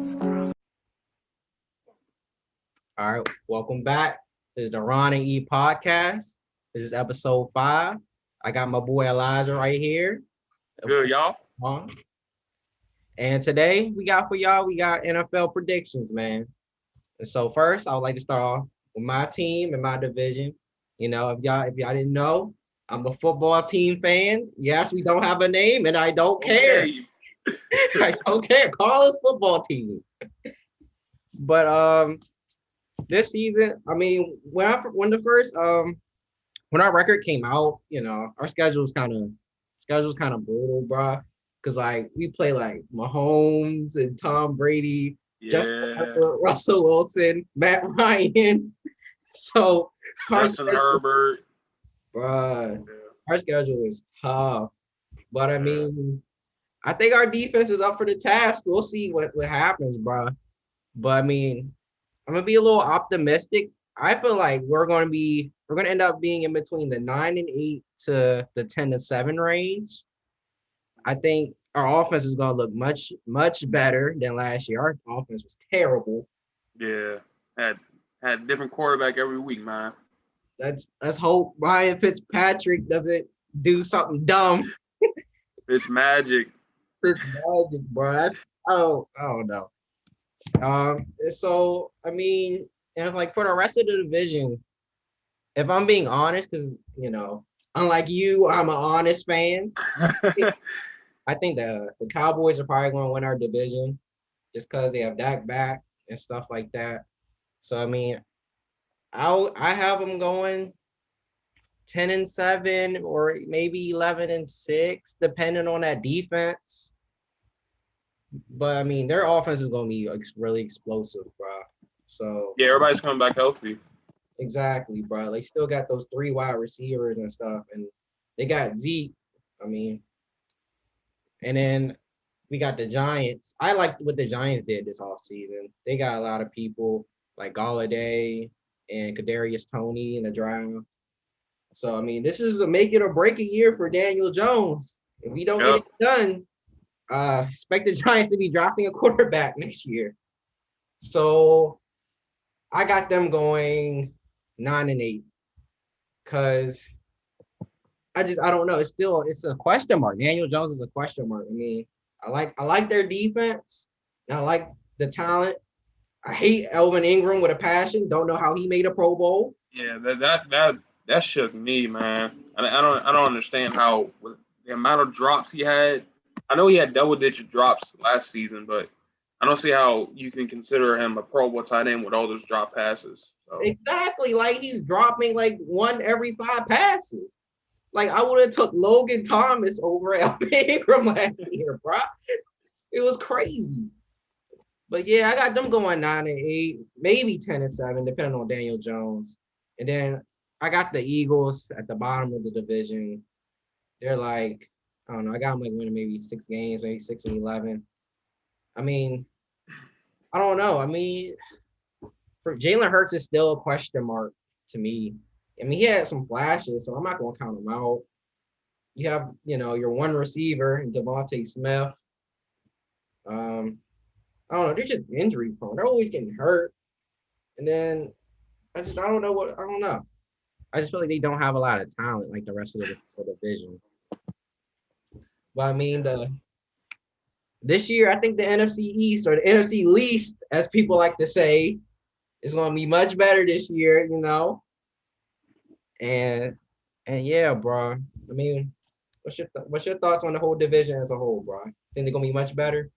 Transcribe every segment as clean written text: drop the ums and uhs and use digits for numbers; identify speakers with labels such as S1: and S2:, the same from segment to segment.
S1: All right, welcome back. This is the Ron and E podcast. This is episode 5. I got my boy Elijah right here.
S2: Good, y'all.
S1: And today we got NFL predictions, man. And so first, I would like to start off with my team and my division. You know, if y'all didn't know, I'm a football team fan. Yes, we don't have a name, and I don't care. I don't care. Call us football team. But this season, I mean, when our record came out, you know, our schedule's kind of brutal, bro. Cause like we play like Mahomes and Tom Brady, Justin Herbert, Russell Wilson, Matt Ryan. So
S2: Justin Herbert,
S1: bro, our schedule is tough. But I mean, I think our defense is up for the task. We'll see what happens, bro. But I mean, I'm gonna be a little optimistic. I feel like we're gonna end up being in between the 9-8 to the 10-7 range. I think our offense is gonna look much better than last year. Our offense was terrible.
S2: Yeah, had a different quarterback every week, man.
S1: Let's hope Ryan Fitzpatrick doesn't do something dumb.
S2: It's magic.
S1: It's magic, bro. I don't know. So I mean, and like for the rest of the division, if I'm being honest, because you know, unlike you, I'm an honest fan. I think the Cowboys are probably going to win our division just because they have Dak back and stuff like that. So I mean, I have them going 10-7 or maybe 11-6, depending on that defense. But I mean, their offense is going to be really explosive, bro. So
S2: yeah, everybody's coming back healthy.
S1: Exactly, bro. They still got those 3 wide receivers and stuff, and they got Zeke. I mean, and then we got the Giants. I like what the Giants did this offseason. They got a lot of people like Galladay and Kadarius Toney in the draft. So I mean, this is a make it or break a year for Daniel Jones. If we don't get it done, expect the Giants to be drafting a quarterback next year. So I got them going 9-8 because I don't know. It's a question mark. Daniel Jones is a question mark. I mean, I like their defense. And I like the talent. I hate Elvin Ingram with a passion. Don't know how he made a Pro Bowl.
S2: Yeah, that shook me, man. I don't understand how with the amount of drops he had. I know he had double-digit drops last season, but I don't see how you can consider him a Pro Bowl tight end with all those drop passes. So.
S1: Exactly, like he's dropping like 1 every 5 passes. Like I would have took Logan Thomas over Elvin Ingram last year, bro. It was crazy. But yeah, I got them going 9-8, maybe 10-7, depending on Daniel Jones. And then I got the Eagles at the bottom of the division. They're like, I don't know, I got them like winning maybe 6 games, maybe 6-11. I mean, I don't know. I mean, for Jalen Hurts is still a question mark to me. I mean, he had some flashes, so I'm not going to count him out. You have, you know, your one receiver, Devontae Smith. I don't know. They're just injury prone. They're always getting hurt. And then I don't know. I just feel like they don't have a lot of talent like the rest of the division. But I mean, this year, I think the NFC East or the NFC least, as people like to say, is going to be much better this year, you know. And yeah, bro. I mean, what's your thoughts on the whole division as a whole, bro? Think they're gonna be much better?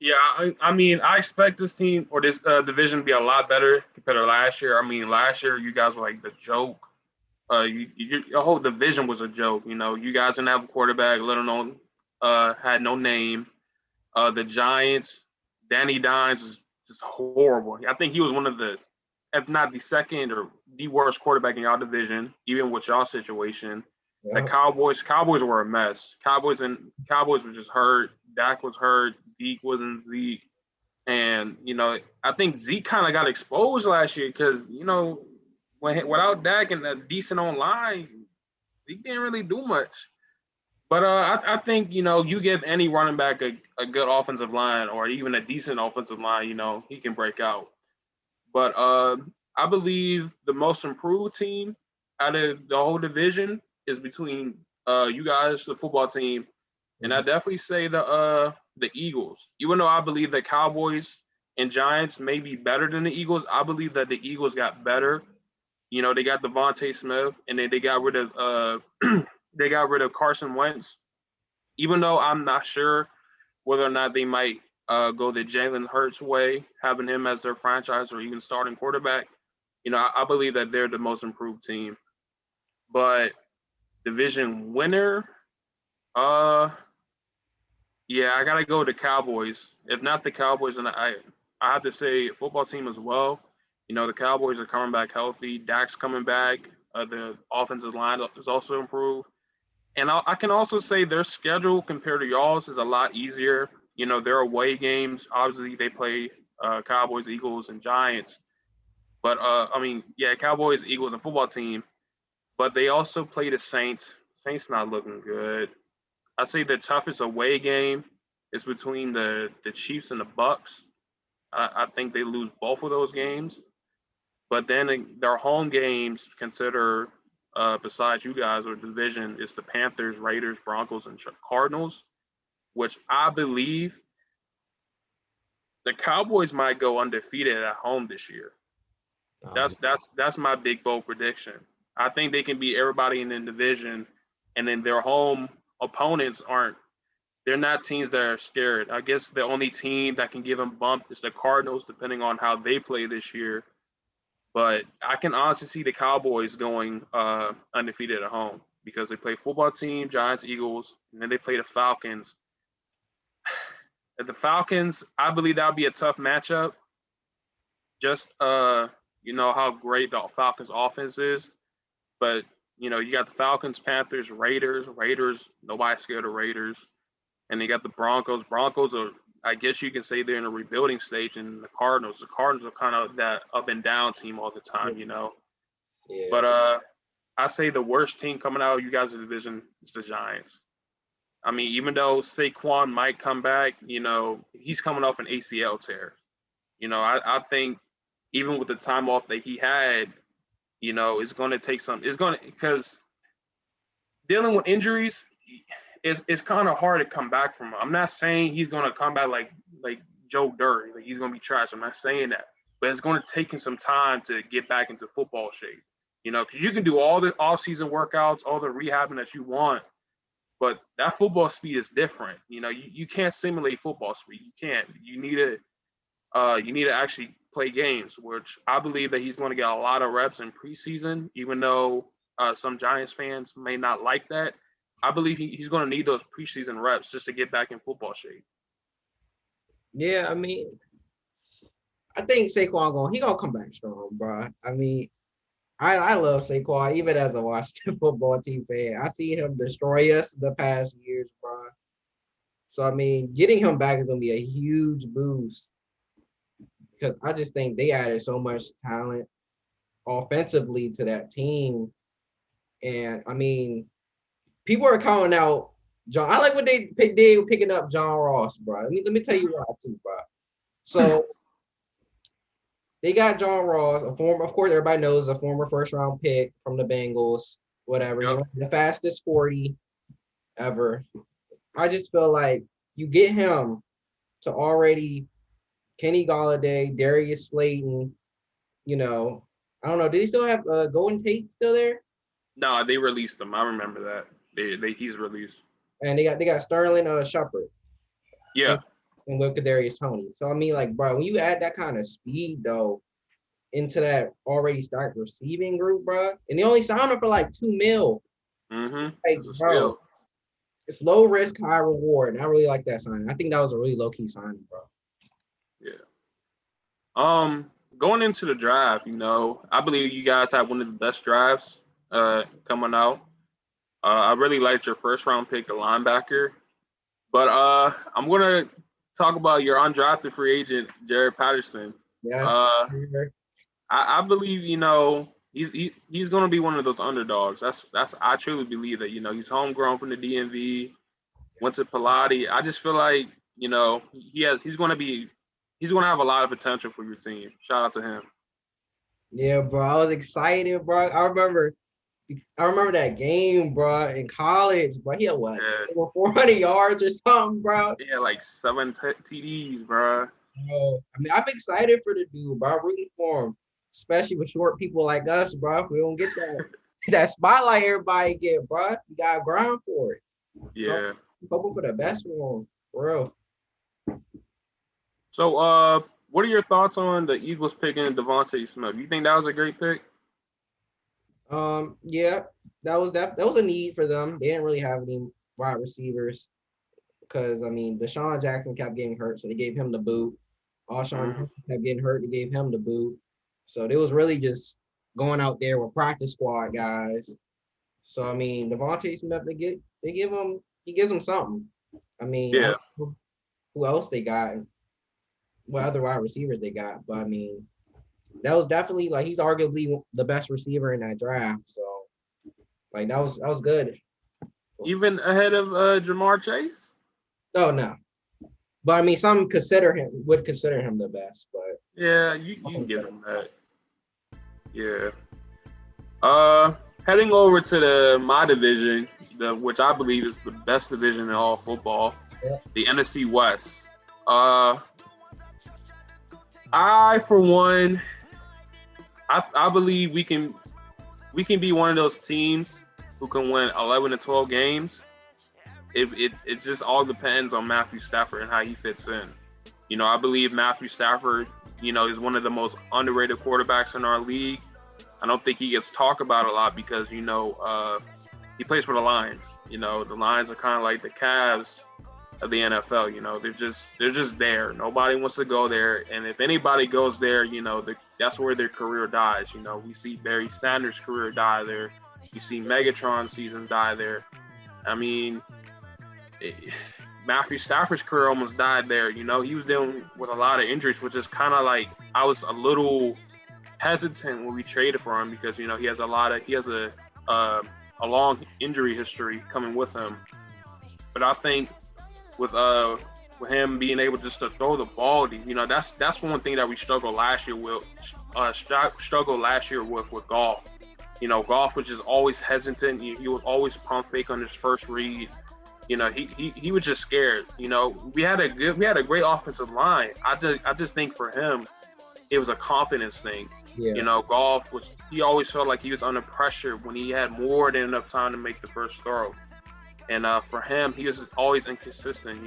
S2: Yeah, I mean, I expect this team or this division to be a lot better compared to last year. I mean, last year you guys were like the joke. Your whole division was a joke. You know, you guys didn't have a quarterback, let alone had no name. The Giants, Danny Dimes was just horrible. I think he was one of the, if not the second or the worst quarterback in y'all division, even with y'all situation. Yeah. The Cowboys were a mess. Cowboys were just hurt. Dak was hurt. Zeke wasn't Zeke. And, you know, I think Zeke kind of got exposed last year because, you know, without Dak and a decent online, Zeke didn't really do much. But I think, you know, you give any running back a a good offensive line or even a decent offensive line, he can break out. But I believe the most improved team out of the whole division is between you guys, the football team, and I definitely say the Eagles. Even though I believe the Cowboys and Giants may be better than the Eagles, I believe that the Eagles got better. They got Devontae Smith, and then they got rid of Carson Wentz. Even though I'm not sure whether or not they might go the Jalen Hurts way, having him as their franchise or even starting quarterback, I believe that they're the most improved team. But division winner, yeah, I gotta go with the Cowboys. If not the Cowboys, and I have to say football team as well. The Cowboys are coming back healthy. Dak's coming back. The offensive line is also improved. And I can also say their schedule compared to y'all's is a lot easier. Their away games, obviously they play Cowboys, Eagles, and Giants. But, Cowboys, Eagles, and football team. But they also play the Saints. Saints not looking good. I say the toughest away game is between the Chiefs and the Bucks. I think they lose both of those games. But then their home games, consider besides you guys or division, is the Panthers, Raiders, Broncos, and Cardinals, which I believe the Cowboys might go undefeated at home this year. That's my big bold prediction. I think they can beat everybody in the division, and then their home opponents they're not teams that are scared. I guess the only team that can give them bump is the Cardinals, depending on how they play this year. But I can honestly see the Cowboys going undefeated at home because they play football team, Giants, Eagles, and then they play the Falcons. The Falcons, I believe that would be a tough matchup. Just how great the Falcons offense is. But, you got the Falcons, Panthers, Raiders. Raiders, nobody's scared of Raiders. And they got the Broncos. Broncos are, I guess you can say they're in a rebuilding stage, and the Cardinals are kind of that up and down team all the time,
S1: Yeah.
S2: But I say the worst team coming out of you guys' division is the Giants. I mean, even though Saquon might come back, he's coming off an ACL tear. I think even with the time off that he had, it's going to take because dealing with injuries, it's kind of hard to come back from. I'm not saying he's going to come back like Joe Dirt, like he's going to be trash. I'm not saying that, but it's going to take him some time to get back into football shape. Because you can do all the off-season workouts, all the rehabbing that you want, but that football speed is different. You can't simulate football speed. You can't. You need to actually play games, which I believe that he's going to get a lot of reps in preseason, even though some Giants fans may not like that. I believe he's going to need those preseason reps just to get back in football shape.
S1: Yeah, I mean, I think Saquon gonna come back strong, bro. I mean, I love Saquon even as a Washington football team fan. I see him destroy us the past years, bro. So I mean, getting him back is gonna be a huge boost because I just think they added so much talent offensively to that team, and I mean. People are calling out John. I like what they did picking up John Ross, bro. Let me tell you why too, bro. So they got John Ross, of course, everybody knows a former first-round pick from the Bengals, whatever.
S2: Yep.
S1: The fastest 40 ever. I just feel like you get him to already Kenny Golladay, Darius Slayton. I don't know. Do they still have Golden Tate still there?
S2: No, they released him. I remember that. He's released.
S1: And they got Sterling Shepard.
S2: Yeah.
S1: And with Kadarius Toney. So I mean, like, bro, when you add that kind of speed though into that already stacked receiving group, bro, and they only signed him for like $2 million.
S2: Mm-hmm.
S1: Like, bro, it's low risk, high reward. And I really like that signing. I think that was a really low key signing, bro.
S2: Yeah. Going into the draft, I believe you guys have one of the best drafts coming out. I really liked your first round pick, the linebacker. But I'm gonna talk about your undrafted free agent, Jared Patterson.
S1: Yes.
S2: I believe he's gonna be one of those underdogs. That's I truly believe that he's homegrown from the DMV, went to Pilates. I just feel like he's going to have a lot of potential for your team. Shout out to him.
S1: Yeah, bro. I was excited, bro. I remember that game, bro, in college, bro. He had what?
S2: Yeah.
S1: Over 400 yards or something, bro.
S2: He had like 7 TDs, bro.
S1: I mean, I'm excited for the dude, bro. I'm rooting for him, especially with short people like us, bro. If we don't get that spotlight everybody get, bro, we gotta grind for it.
S2: Yeah.
S1: So, I'm hoping for the best for him, for real.
S2: So, what are your thoughts on the Eagles picking Devontae Smith? You think that was a great pick?
S1: Yeah, that was a need for them. They didn't really have any wide receivers because I mean, Deshaun Jackson kept getting hurt, so they gave him the boot. Alshon kept getting hurt, they gave him the boot. So they was really just going out there with practice squad guys. So I mean, Devontae Smith, he gives him something. I mean,
S2: Yeah.
S1: who else they got? What other wide receivers they got? But I mean, that was definitely like he's arguably the best receiver in that draft. So like that was good.
S2: Even ahead of Jamar Chase?
S1: Oh no. But I mean some would consider him the best, but
S2: yeah, you can give him that. Yeah. Heading over to my division, which I believe is the best division in all football, the NFC West. I for one, I believe we can be one of those teams who can win 11 to 12 games. It just all depends on Matthew Stafford and how he fits in. I believe Matthew Stafford, is one of the most underrated quarterbacks in our league. I don't think he gets talked about a lot because, he plays for the Lions. The Lions are kind of like the Cavs of the NFL. They're just there. Nobody wants to go there, and if anybody goes there, that's where their career dies. We see Barry Sanders' career die there. You see Megatron's season die there. I mean, Matthew Stafford's career almost died there. He was dealing with a lot of injuries, which is kind of like I was a little hesitant when we traded for him because he has a long injury history coming with him. But I think with him being able just to throw the ball, that's one thing that we struggled last year with. With Goff. Goff was just always hesitant. He was always pump fake on his first read. He was just scared. We had a great offensive line. I just think for him, it was a confidence thing.
S1: Yeah.
S2: Goff he always felt like he was under pressure when he had more than enough time to make the first throw. And for him, he was always inconsistent.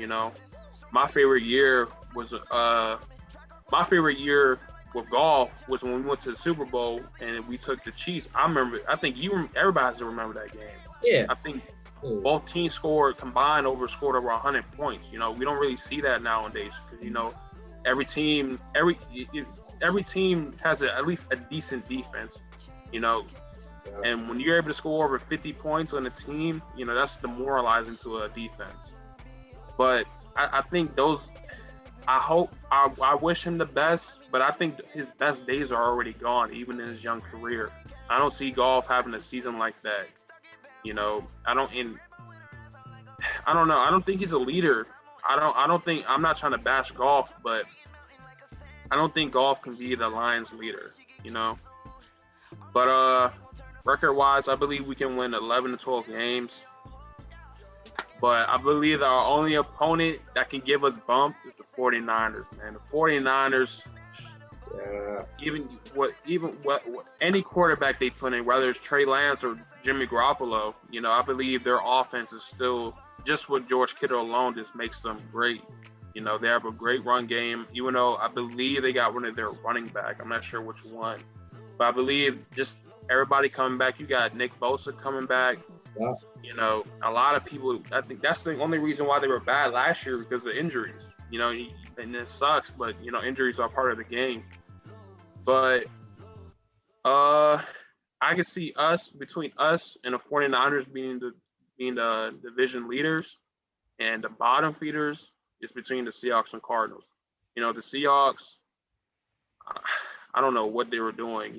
S2: My favorite year with Goff was when we went to the Super Bowl and we took the Chiefs. I think everybody has to remember that game.
S1: Yeah.
S2: I think both teams combined scored over 100 points. We don't really see that nowadays because every team has at least a decent defense. And when you're able to score over 50 points on a team, that's demoralizing to a defense. But I think I wish him the best, but I think his best days are already gone, even in his young career. I don't see Goff having a season like that. I don't know. I don't think he's a leader. I'm not trying to bash Goff, but I don't think Goff can be the Lions leader, But record-wise, I believe we can win 11 to 12 games. But I believe our only opponent that can give us bump is the 49ers, man. The 49ers, even any quarterback they put in, whether it's Trey Lance or Jimmy Garoppolo, I believe their offense is still just with George Kittle alone just makes them great. They have a great run game, even though I believe they got one of their running back. I'm not sure which one. But I believe just everybody coming back. You got Nick Bosa coming back.
S1: Yeah.
S2: A lot of people, I think that's the only reason why they were bad last year because of injuries. And it sucks, but, injuries are part of the game. But I can see between us and the 49ers being the division leaders, and the bottom feeders is between the Seahawks and Cardinals. The Seahawks, I don't know what they were doing.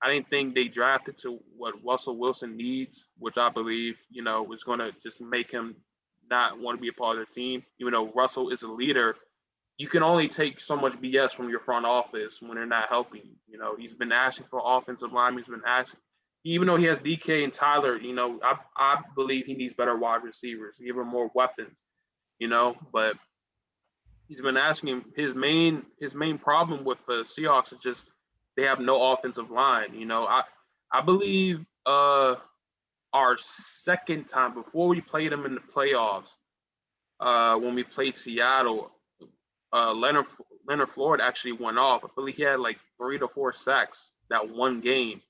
S2: I didn't think they drafted to what Russell Wilson needs, which I believe, was going to just make him not want to be a part of the team. Even though Russell is a leader, you can only take so much BS from your front office when they're not helping you. You know, he's been asking for offensive line. He's been asking, even though he has DK and Tyler, you know, I believe he needs better wide receivers, give him more weapons, you know, but he's been asking him. His main problem with the Seahawks is just they have no offensive line. You know, I believe our second time before we played them in the playoffs, when we played Seattle, Leonard Floyd actually went off. I believe he had like 3 to 4 sacks that one game.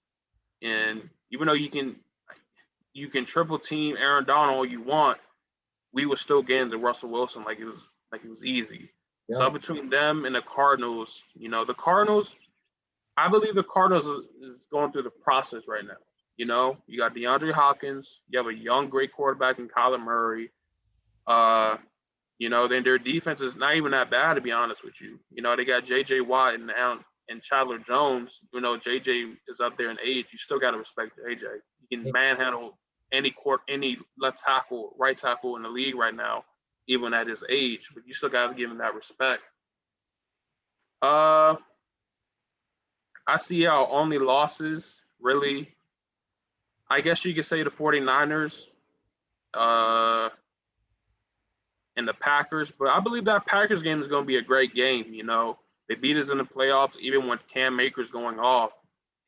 S2: And even though you can triple team Aaron Donald all you want, we were still getting to Russell Wilson like it was easy.
S1: Yeah.
S2: So between them and the Cardinals, you know, I believe the Cardinals is going through the process right now. You know, you got DeAndre Hopkins, you have a young, great quarterback in Kyler Murray. You know, then their defense is not even that bad, to be honest with you. You know, they got J.J. Watt and Chandler Jones. You know, J.J. is up there in age. You still got to respect J.J. He can manhandle any left tackle, right tackle in the league right now, even at his age. But you still got to give him that respect. I see our only losses, really, I guess you could say the 49ers and the Packers. But I believe that Packers game is going to be a great game. You know, they beat us in the playoffs, even with Cam Akers going off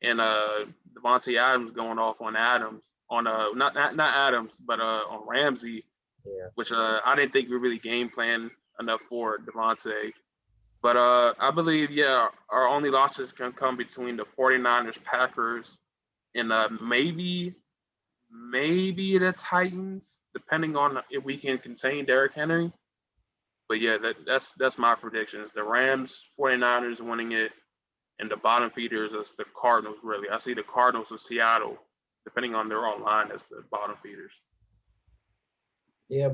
S2: and Devontae Adams going off on Adams, on not Adams, but on Ramsey, which I didn't think we really game planned enough for Devontae. But I believe, our only losses can come between the 49ers, Packers, and maybe the Titans, depending on if we can contain Derrick Henry. But yeah, that's my predictions. The Rams, 49ers winning it, and the bottom feeders is the Cardinals, really. I see the Cardinals of Seattle, depending on their own line, as the bottom feeders.
S1: Yeah,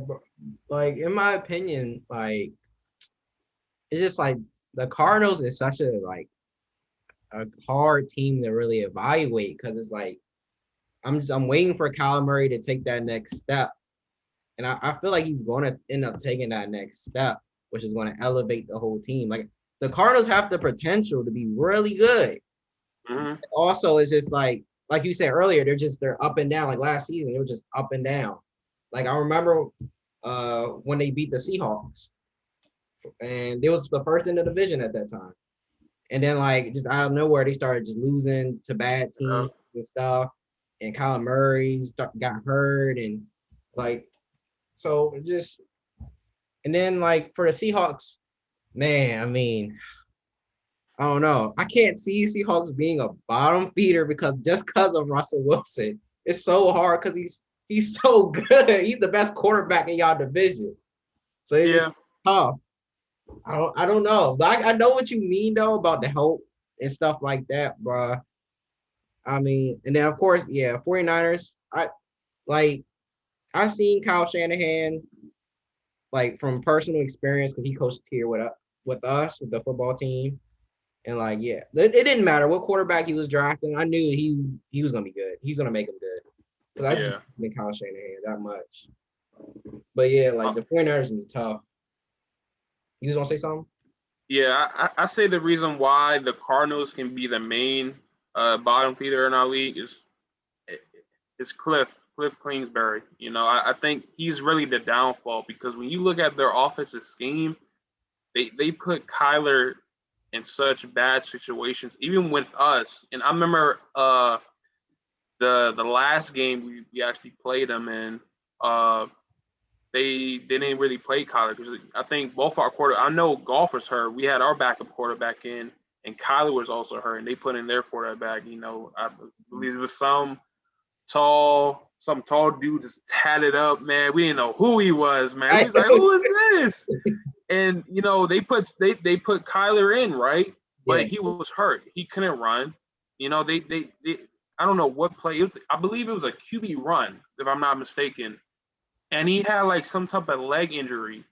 S1: like in my opinion, like it's just like the Cardinals is such a hard team to really evaluate because it's like I'm waiting for Kyler Murray to take that next step. And I feel like he's going to end up taking that next step, which is going to elevate the whole team. Like the Cardinals have the potential to be really good.
S2: Mm-hmm.
S1: Also, it's just like you said earlier, they're up and down. Like last season, they were just up and down. Like I remember when they beat the Seahawks, and it was the first in the division at that time. And then like just out of nowhere, they started just losing to bad teams and stuff. And Kyler Murray got hurt, and like so just. And then like for the Seahawks, man, I mean, I don't know. I can't see Seahawks being a bottom feeder because of Russell Wilson. It's so hard because he's so good. He's the best quarterback in y'all division. So it's just tough. I don't know. But I know what you mean though about the help and stuff like that, bro. I mean, and then of course, 49ers. I've seen Kyle Shanahan like from personal experience because he coached here with us with the football team. And like, it didn't matter what quarterback he was drafting. I knew he was gonna be good. He's gonna make him good. Because I just didn't Kyle Shanahan that much. But the 49ers gonna be tough. You just want to say something?
S2: Yeah, I say the reason why the Cardinals can be the main bottom feeder in our league is Cliff Kingsbury. You know, I think he's really the downfall because when you look at their offensive scheme, they put Kyler in such bad situations, even with us. And I remember the last game we actually played them in, they didn't really play Kyler because I think both our I know Goff was hurt. We had our backup quarterback in, and Kyler was also hurt, and they put in their quarterback. You know, I believe it was some tall dude just tatted up, man. We didn't know who he was, man. We was like, who is this? And you know, they put Kyler in, right? But he was hurt. He couldn't run. You know, they I don't know what play. I believe it was a QB run, if I'm not mistaken. And he had like some type of leg injury.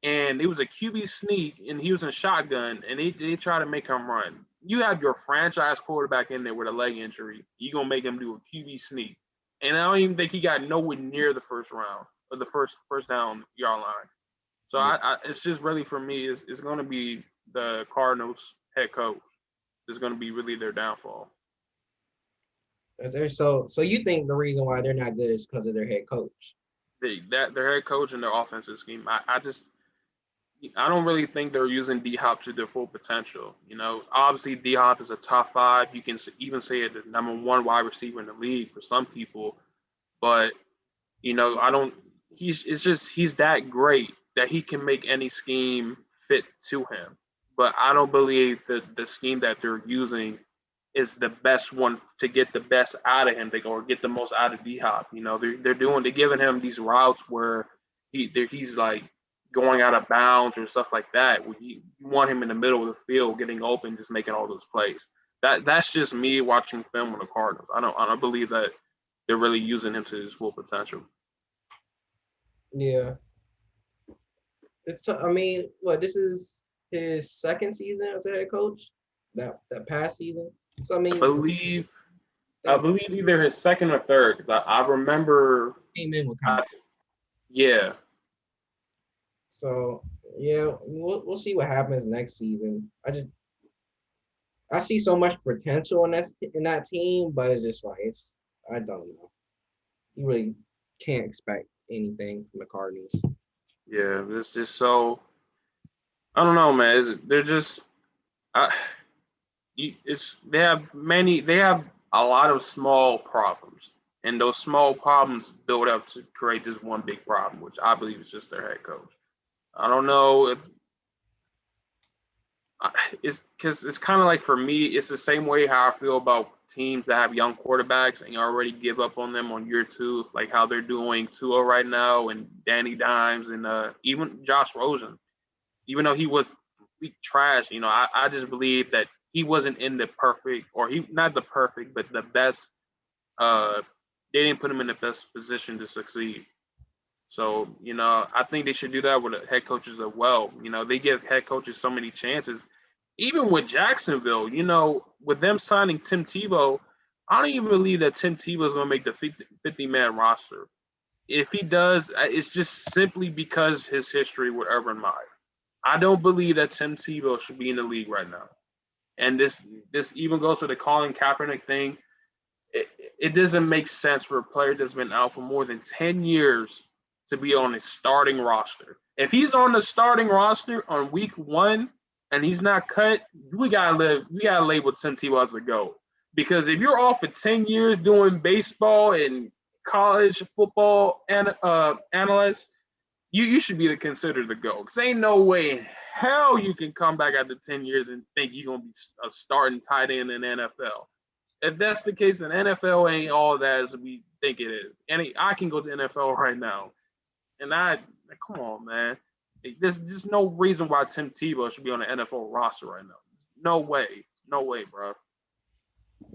S2: And it was a QB sneak, and he was in shotgun, and they tried to make him run. You have your franchise quarterback in there with a leg injury. You're going to make him do a QB sneak. and I don't even think he got nowhere near the first round or the first down yard line. So
S1: Yeah.
S2: it's just really for me, it's going to be the Cardinals head coach. Is going to be really their downfall.
S1: So you think the reason why they're not good is because of their head coach?
S2: Their head coach and their offensive scheme. I don't really think they're using D Hop to their full potential. You know, obviously D Hop is a top 5. You can even say it the number 1 wide receiver in the league for some people, but you know, I don't. He's that great that he can make any scheme fit to him. But I don't believe that the scheme that they're using is the best one to get the best out of him, or get the most out of D Hop. You know, they're giving him these routes where he's like going out of bounds or stuff like that. Where you want him in the middle of the field, getting open, just making all those plays. That's just me watching film on the Cardinals. I don't believe that they're really using him to his full potential.
S1: Yeah. I mean, this is his second season as a head coach? That past season? So, I mean,
S2: I believe either his second or third, because I remember
S1: came in with
S2: yeah.
S1: So, yeah, we'll see what happens next season. I see so much potential in that team, but it's just like I don't know. You really can't expect anything from the Cardinals.
S2: Yeah, it's just so. I don't know, man. They're just. They have a lot of small problems, and those small problems build up to create this one big problem, which I believe is just their head coach. I don't know if it's because it's kind of like, for me, it's the same way how I feel about teams that have young quarterbacks and you already give up on them on year 2, like how they're doing Tua right now and Danny Dimes and even Josh Rosen. Even though he was trash, you know, I just believe that he wasn't in the perfect, or he not the perfect, but the best. They didn't put him in the best position to succeed. So, you know, I think they should do that with head coaches as well. You know, they give head coaches so many chances. Even with Jacksonville, you know, with them signing Tim Tebow, I don't even believe that Tim Tebow is going to make the 50-man roster. If he does, it's just simply because his history with Urban Meyer. I don't believe that Tim Tebow should be in the league right now. And this even goes to the Colin Kaepernick thing. It doesn't make sense for a player that's been out for more than 10 years to be on a starting roster. If he's on the starting roster on week 1 and he's not cut, we gotta label Tim Tebow as a GOAT. Because if you're off for 10 years doing baseball and college football and analyst, you should be considered the GOAT. Because ain't no way in hell you can come back after 10 years and think you're gonna be a starting tight end in the NFL. If that's the case, then NFL ain't all that as we think it is. And I can go to the NFL right now. And come on, man. There's just no reason why Tim Tebow should be on the NFL roster right now. No way, bro.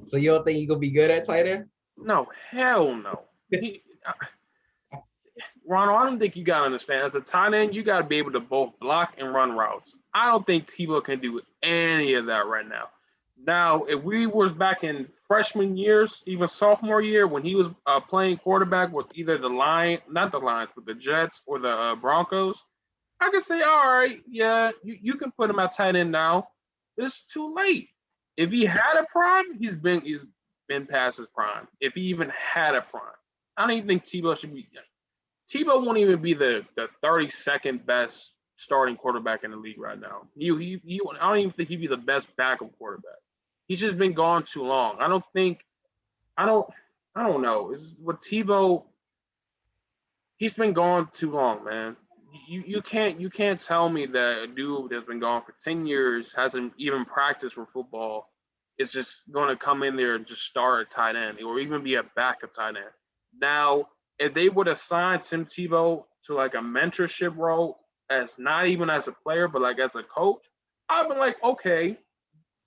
S1: So you don't think he's gonna be good at tight end?
S2: No, hell no. Ronald, I don't think you gotta understand. As a tight end, you gotta be able to both block and run routes. I don't think Tebow can do any of that right now. Now, if we was back in freshman years, even sophomore year, when he was playing quarterback with either not the Lions, but the Jets or the Broncos, I could say, all right, yeah, you can put him at tight end now. It's too late. If he had a prime, he's been past his prime. If he even had a prime, I don't even think Tebow should be. Tebow won't even be the 32nd best starting quarterback in the league right now. I don't even think he'd be the best backup quarterback. He's just been gone too long. I don't know. With Tebow, he's been gone too long, man. You can't tell me that a dude that's been gone for 10 years, hasn't even practiced for football, is just going to come in there and just start a tight end or even be a backup tight end. Now, if they would have signed Tim Tebow to like a mentorship role, as not even as a player, but like as a coach, I'd be like, okay,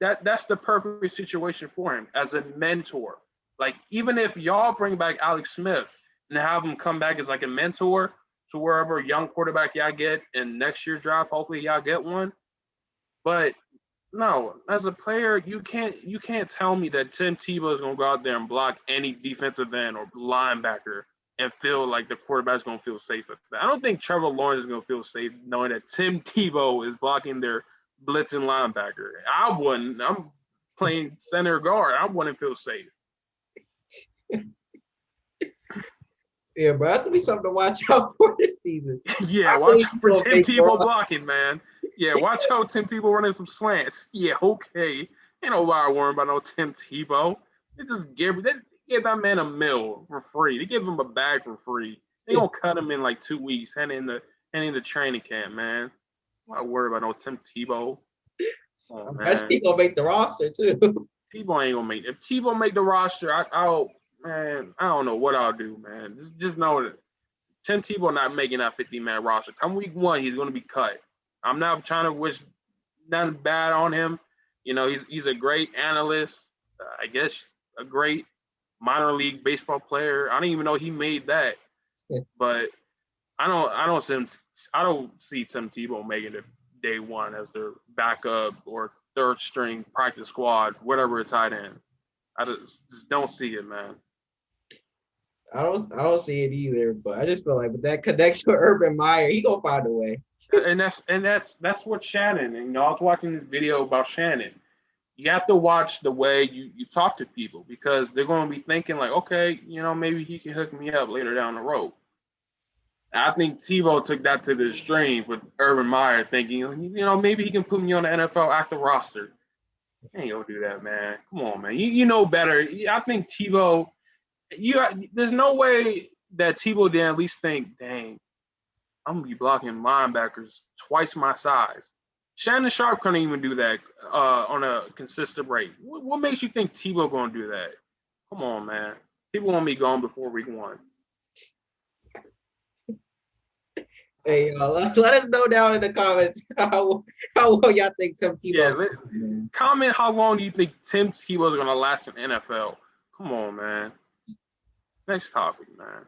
S2: that's the perfect situation for him as a mentor. Like, even if y'all bring back Alex Smith and have him come back as like a mentor to wherever young quarterback y'all get in next year's draft, hopefully y'all get one. But No, as a player, you can't tell me that Tim Tebow is gonna go out there and block any defensive end or linebacker and feel like the quarterback's gonna feel safe with that. I don't think Trevor Lawrence is gonna feel safe knowing that Tim Tebow is blocking their blitzing linebacker. I wouldn't. I'm playing center guard. I wouldn't feel safe.
S1: Yeah, bro, that's gonna be something to watch out for this season.
S2: Yeah,
S1: I
S2: watch
S1: think
S2: out
S1: he's
S2: for
S1: gonna
S2: Tim
S1: make
S2: Tebow
S1: more.
S2: blocking, man. Yeah, watch out Tim Tebow running some slants. Yeah, okay. Ain't nobody worrying about no Tim Tebow. They give that man a meal for free. They give him a bag for free. They gonna cut him in like 2 weeks, heading into training camp, man. I'm not worried about no Tim Tebow. Oh
S1: That's
S2: man,
S1: he gonna make the roster too.
S2: Tebow ain't gonna make. If Tebow make the roster, I'll man. I don't know what I'll do, man. Just know that Tim Tebow not making that 50-man roster. Come week one, he's going to be cut. I'm not trying to wish nothing bad on him. You know, he's a great analyst. I guess a great minor league baseball player. I don't even know he made that, but I don't see Tim Tebow making it day one as their backup or third string practice squad, whatever it's tight end. I just don't see it, man.
S1: I don't see it either, but I just feel like with that connection with Urban Meyer, he gonna find a way.
S2: And that's what Shannon. And I was watching this video about Shannon. You have to watch the way you talk to people because they're going to be thinking like, okay, maybe he can hook me up later down the road. I think Tebow took that to the extreme with Urban Meyer, thinking, maybe he can put me on the NFL active roster. You ain't gonna do that, man. Come on, man. You know better. I think Tebow. There's no way that Tebow didn't at least think, dang, I'm gonna be blocking linebackers twice my size. Shannon Sharp couldn't even do that on a consistent rate. What makes you think Tebow gonna do that? Come on, man. Tebow won't be gone before week one.
S1: Hey, let us know down in the comments how well y'all think Tim
S2: Yeah,
S1: Tebow. Man.
S2: comment how long do you think Tim Tebow is gonna last in NFL? Come on, man. Next topic, man.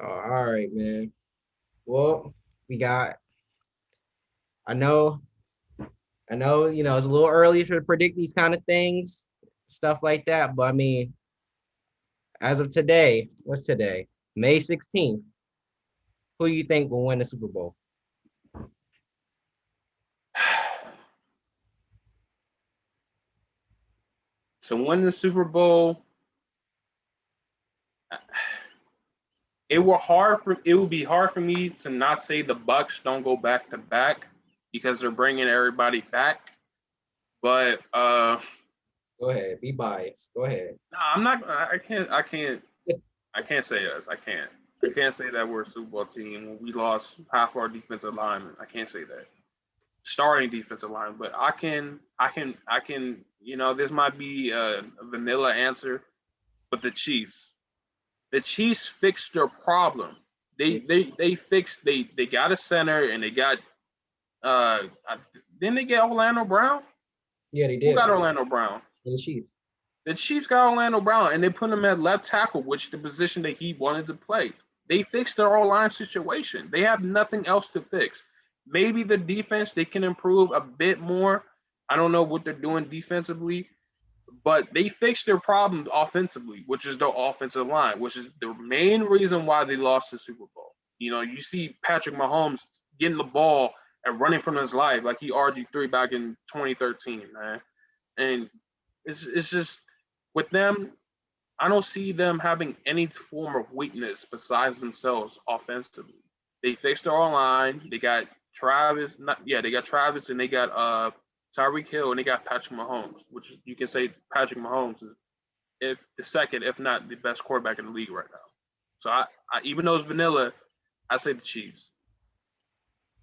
S1: Oh, all right, man. Well, we got. I know. It's a little early to predict these kind of things, stuff like that. But I mean, as of today, what's today? May 16th. Who do you think will win the Super Bowl?
S2: To win the Super Bowl, it would be hard for me to not say the Bucks don't go back to back because they're bringing everybody back. But
S1: Go ahead, be biased. Go ahead.
S2: I'm not. I can't say us. I can't. I can't say that we're a Super Bowl team when we lost half our defensive linemen. I can't say that. Starting defensive line, but I can. This might be a vanilla answer, but the Chiefs. The Chiefs fixed their problem. They fixed. They got a center and they got. Uh, didn't they get Orlando Brown?
S1: Yeah, they
S2: Who
S1: did.
S2: got Orlando Brown?
S1: The Chiefs.
S2: The Chiefs got Orlando Brown, and they put him at left tackle, which the position that he wanted to play. They fixed their all-line situation. They have nothing else to fix. Maybe the defense, they can improve a bit more. I don't know what they're doing defensively, but they fixed their problems offensively, which is the offensive line, which is the main reason why they lost the Super Bowl. You see Patrick Mahomes getting the ball and running from his life like he RG3 back in 2013, man. And it's just with them, I don't see them having any form of weakness besides themselves offensively. They fixed their line. They got Travis, they got Travis and they got Tyreek Hill and they got Patrick Mahomes, which you can say Patrick Mahomes is if the second, if not the best quarterback in the league right now. So I even though it's vanilla, I say the Chiefs.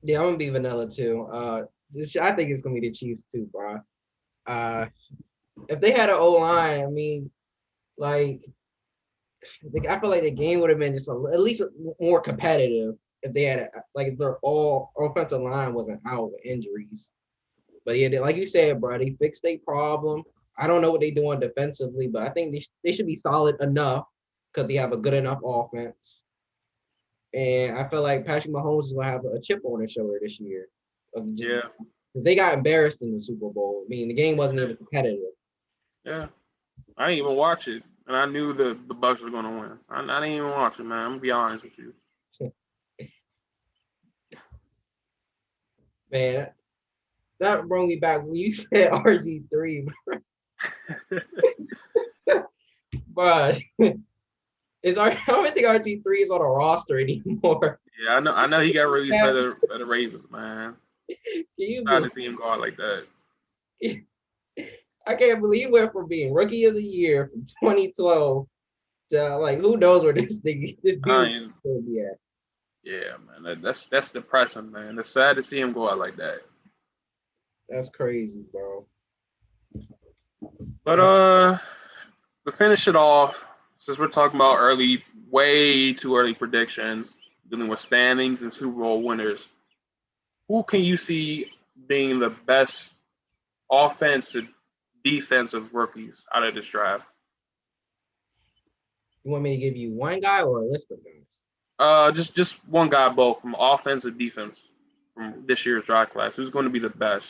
S1: Yeah, I'm gonna be vanilla too. I think it's gonna be the Chiefs too, bro. If they had an O line, I mean, like, I feel like the game would have been just at least more competitive if they had if their all offensive line wasn't out with injuries. But yeah, like you said, bro, they fixed their problem. I don't know what they're doing defensively, but I think they should be solid enough because they have a good enough offense. And I feel like Patrick Mahomes is gonna have a chip on his shoulder this year, of just
S2: Yeah.
S1: because they got embarrassed in the Super Bowl. I mean, the game wasn't even competitive.
S2: Yeah. I didn't even watch it, and I knew the Bucks were gonna win. I didn't even watch it, man. I'm gonna be honest with you.
S1: Man, that brought me back when you said RG3, but I don't think RG3 is on a roster anymore.
S2: Yeah, I know he got released
S1: Yeah.
S2: by the Ravens, man.
S1: Can you
S2: Glad to
S1: believe?
S2: see him go out like that.
S1: I can't believe he went from being Rookie of the Year from 2012 to like who knows where this dude
S2: I
S1: is
S2: mean,
S1: going to be at.
S2: yeah, man. That's depressing, man. It's sad to see him go out like that.
S1: That's crazy, bro.
S2: But to finish it off, since we're talking about way too early predictions, dealing with standings and Super Bowl winners, who can you see being the best offensive, defensive rookies out of this draft?
S1: You want me to give you one guy or a list of guys?
S2: Just one guy, both from offense and defense from this year's draft class. Who's going to be the best?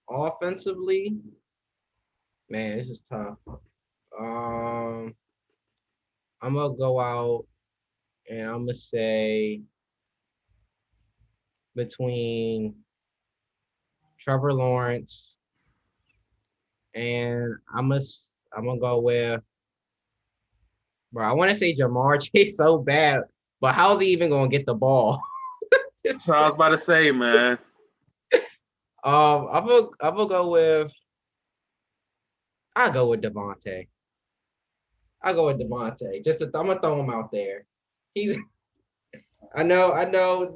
S1: Offensively, man, this is tough. I'm gonna go out and I'm gonna say between Trevor Lawrence and I'm gonna go with, bro. I want to say Jamar Chase so bad, but how's he even gonna get the ball?
S2: So I was about to say, man.
S1: I'm gonna go with. I'll go with Devontae. I'll go with Devontae. I'm gonna throw him out there. He's. I know.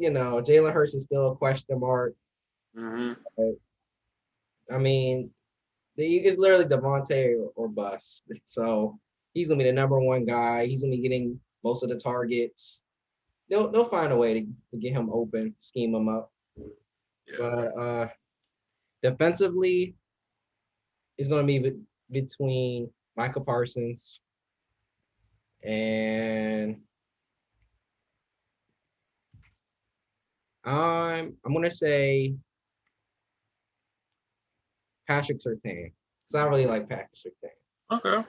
S1: You know, Jalen Hurts is still a question mark.
S2: Mm-hmm.
S1: But, I mean, it's literally Devontae or bust. So he's gonna be the number one guy. He's gonna be getting most of the targets. They'll find a way to get him open, scheme him up.
S2: Yeah.
S1: But defensively, it's gonna be between Michael Parsons and I'm gonna say Patrick Surtain because I really like Patrick Surtain.
S2: Okay.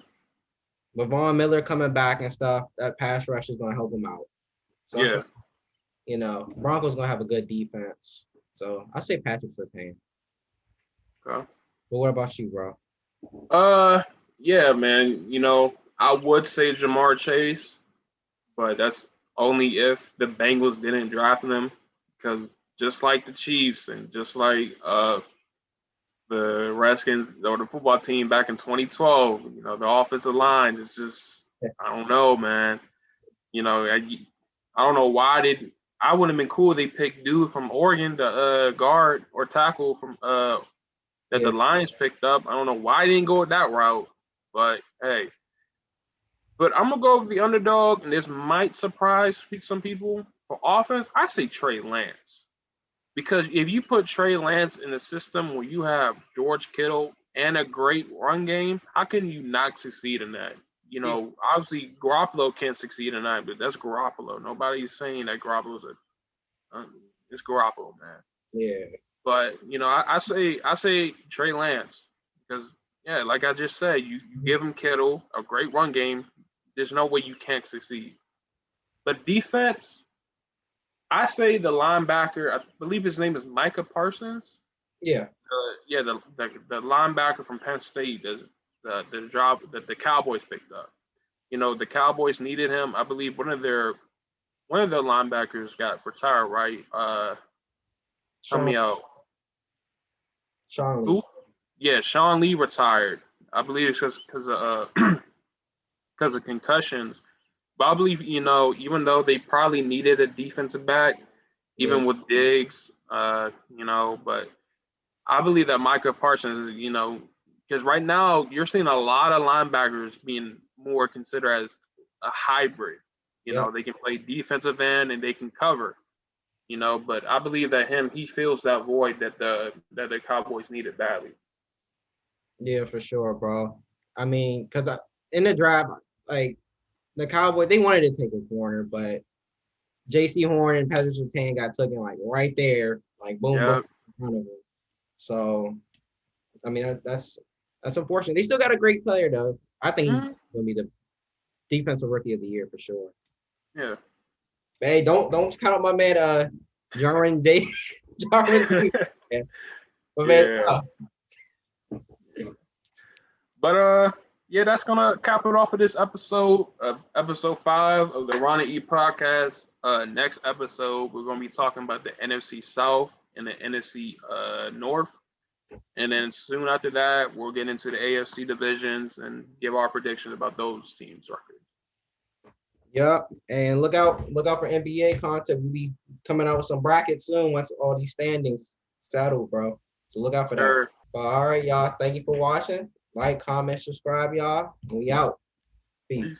S1: But Von Miller coming back and stuff, that pass rush is gonna help him out. So
S2: Yeah.
S1: you know, Broncos gonna have a good defense. So I say Patrick Surtain.
S2: Okay.
S1: But what about you, bro?
S2: Yeah, man. You know, I would say Jamar Chase, but that's only if the Bengals didn't draft him, because just like the Chiefs and just like the Redskins or the football team back in 2012, you know, the offensive line is just, I don't know, man. You know, I don't know why I would have been cool if they picked dude from Oregon, the guard or tackle from that the Lions picked up. I don't know why they didn't go that route, but hey. But I'm gonna go with the underdog, and this might surprise some people. For offense, I say Trey Lance. Because if you put Trey Lance in a system where you have George Kittle and a great run game, how can you not succeed in that? You know, obviously Garoppolo can't succeed in that, but that's Garoppolo. Nobody's saying that Garoppolo's it's Garoppolo, man.
S1: Yeah.
S2: But you know, I say Trey Lance because yeah, like I just said, you give him Kittle a great run game. There's no way you can't succeed. But defense, I say the linebacker. I believe his name is Micah Parsons.
S1: Yeah.
S2: The linebacker from Penn State. The job that the Cowboys picked up. You know, the Cowboys needed him. I believe one of their linebackers got retired, right? Tell me out.
S1: Sean Lee.
S2: Who? Yeah, Sean Lee retired. I believe it's because of concussions. But I believe, you know, even though they probably needed a defensive back, even with Diggs, you know, but I believe that Micah Parsons, you know, because right now you're seeing a lot of linebackers being more considered as a hybrid. You know, they can play defensive end and they can cover. You know, but I believe that he fills that void that the Cowboys needed badly.
S1: Yeah, for sure, bro. I mean, because in the draft, like the Cowboys, they wanted to take a corner, but J.C. Horn and Patrick Surtain got taken like right there, like boom, boom, in front of him. So, I mean, that's unfortunate. They still got a great player though. I think he's gonna be the defensive rookie of the year for sure.
S2: Yeah.
S1: Hey, don't count out my man, Jarwin Day. Jarwin. Yeah. My man.
S2: But yeah, that's gonna cap it off for this episode, episode 5 of the Ron and E podcast. Next episode, we're gonna be talking about the NFC South and the NFC North, and then soon after that, we'll get into the AFC divisions and give our predictions about those teams' records.
S1: Yep, and look out for NBA content. We'll be coming out with some brackets soon once all these standings settle, bro. So look out for that. But all right, y'all. Thank you for watching. Like, comment, subscribe, y'all. We out. Peace.